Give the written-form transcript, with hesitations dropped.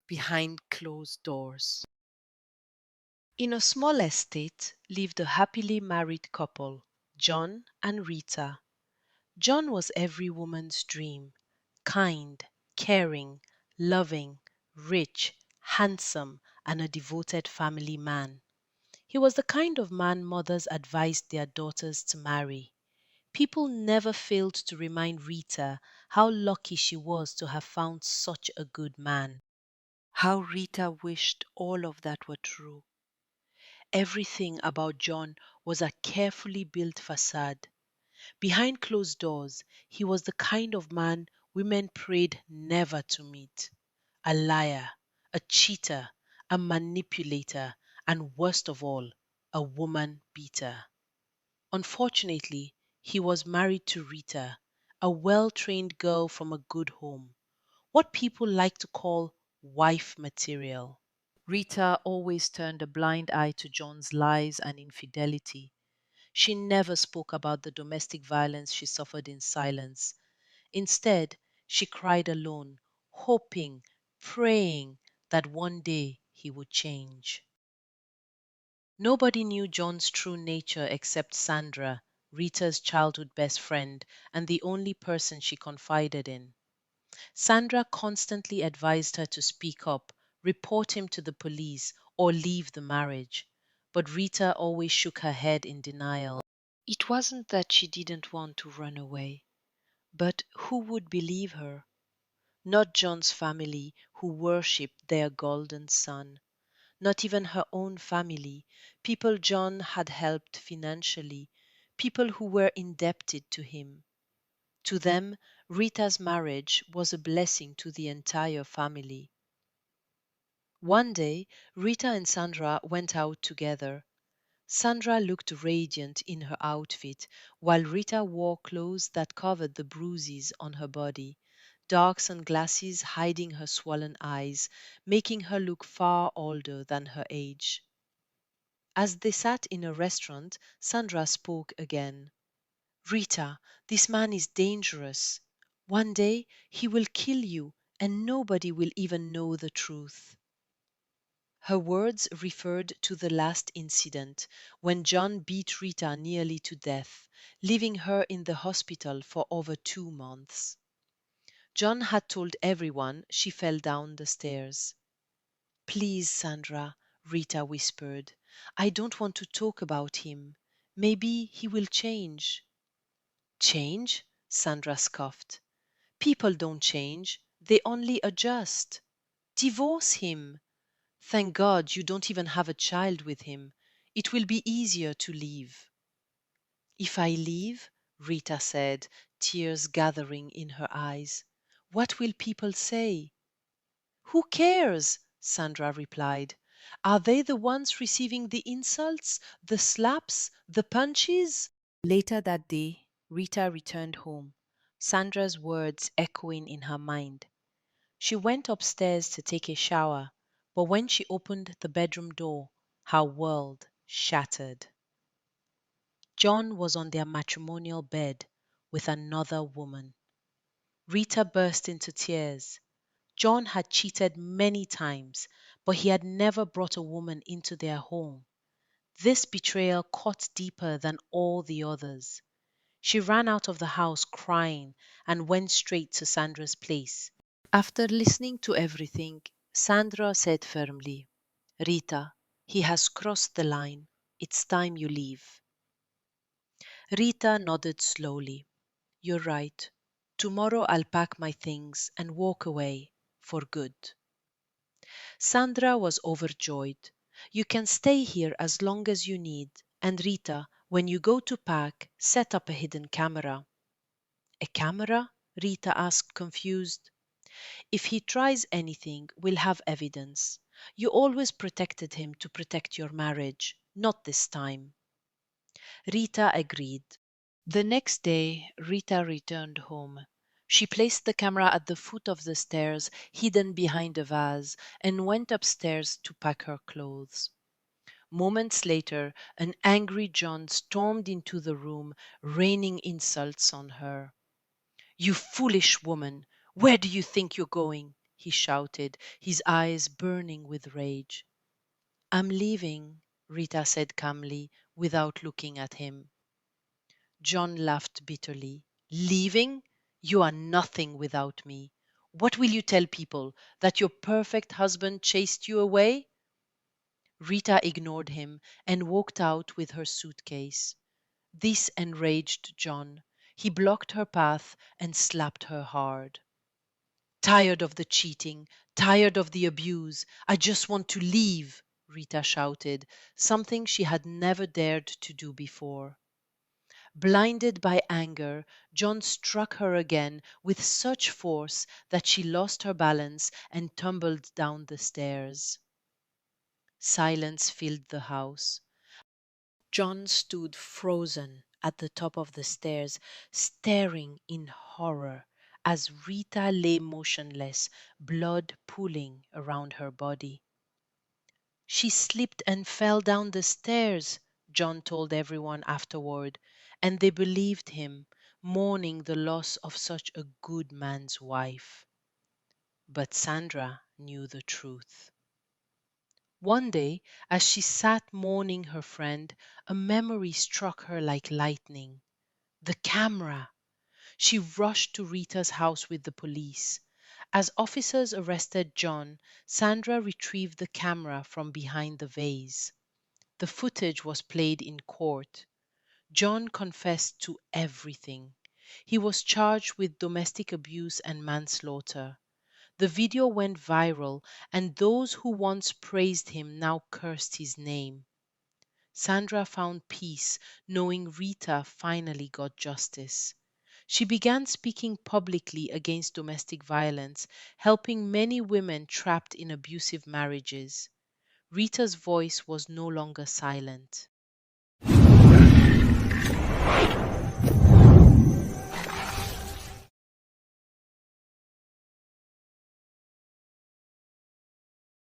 behind closed doors. In a small estate lived a happily married couple, John and Rita. John was every woman's dream: kind, caring, loving, rich, handsome, and a devoted family man. He was the kind of man mothers advised their daughters to marry. People never failed to remind Rita how lucky she was to have found such a good man. How Rita wished all of that were true. Everything about John was a carefully built facade. Behind closed doors, he was the kind of man women prayed never to meet: a liar, a cheater, a manipulator, and worst of all, a woman beater. Unfortunately, he was married to Rita, a well trained girl from a good home, what people like to call wife material. Rita always turned a blind eye to John's lies and infidelity. She never spoke about the domestic violence she suffered in silence. Instead, she cried alone, hoping, praying that one day he would change. Nobody knew John's true nature except Sandra, Rita's childhood best friend and the only person she confided in. Sandra constantly advised her to speak up, report him to the police, or leave the marriage. But Rita always shook her head in denial. It wasn't that she didn't want to run away, but who would believe her? Not John's family, who worshipped their golden son. Not even her own family, people John had helped financially, people who were indebted to him. To them, Rita's marriage was a blessing to the entire family. One day, Rita and Sandra went out together. Sandra looked radiant in her outfit, while Rita wore clothes that covered the bruises on her body, dark sunglasses hiding her swollen eyes, making her look far older than her age. As they sat in a restaurant, Sandra spoke again. Rita, this man is dangerous. One day he will kill you, and nobody will even know the truth. Her words referred to the last incident, when John beat Rita nearly to death, leaving her in the hospital for over 2 months. John had told everyone she fell down the stairs. Please, Sandra, Rita whispered. I don't want to talk about him. Maybe he will change. Change? Sandra scoffed. People don't change, they only adjust. Divorce him. Thank God you don't even have a child with him. It will be easier to leave. If I leave, Rita said, tears gathering in her eyes, what will people say? Who cares? Sandra replied. Are they the ones receiving the insults, the slaps, the punches? Later that day, Rita returned home, Sandra's words echoing in her mind. She went upstairs to take a shower, but when she opened the bedroom door, her world shattered. John was on their matrimonial bed with another woman. Rita burst into tears. John had cheated many times, but he had never brought a woman into their home. This betrayal cut deeper than all the others. She ran out of the house crying and went straight to Sandra's place. After listening to everything, Sandra said firmly, Rita, he has crossed the line. It's time you leave. Rita nodded slowly. You're right. Tomorrow I'll pack my things and walk away for good. Sandra was overjoyed. You can stay here as long as you need, and Rita, when you go to pack, set up a hidden camera. A camera? Rita asked, confused. If he tries anything, we'll have evidence. You always protected him to protect your marriage, not this time. Rita agreed. The next day, Rita returned home. She placed the camera at the foot of the stairs, hidden behind a vase, and went upstairs to pack her clothes. Moments later, an angry John stormed into the room, raining insults on her. You foolish woman! Where do you think you're going? he shouted, his eyes burning with rage. I'm leaving, Rita said calmly, without looking at him. John laughed bitterly. Leaving? You are nothing without me. What will you tell people? That your perfect husband chased you away? Rita ignored him and walked out with her suitcase. This enraged John. He blocked her path and slapped her hard. Tired of the cheating, tired of the abuse. I just want to leave, Rita shouted, something she had never dared to do before. Blinded by anger, John struck her again with such force that she lost her balance and tumbled down the stairs. Silence filled the house. John stood frozen at the top of the stairs, staring in horror as Rita lay motionless, blood pooling around her body. She slipped and fell down the stairs, John told everyone afterward, and they believed him, mourning the loss of such a good man's wife. But Sandra knew the truth. One day, as she sat mourning her friend, a memory struck her like lightning. The camera! She rushed to Rita's house with the police. As officers arrested John, Sandra retrieved the camera from behind the vase. The footage was played in court. John confessed to everything. He was charged with domestic abuse and manslaughter. The video went viral, and those who once praised him now cursed his name. Sandra found peace knowing Rita finally got justice. She began speaking publicly against domestic violence, helping many women trapped in abusive marriages. Rita's voice was no longer silent.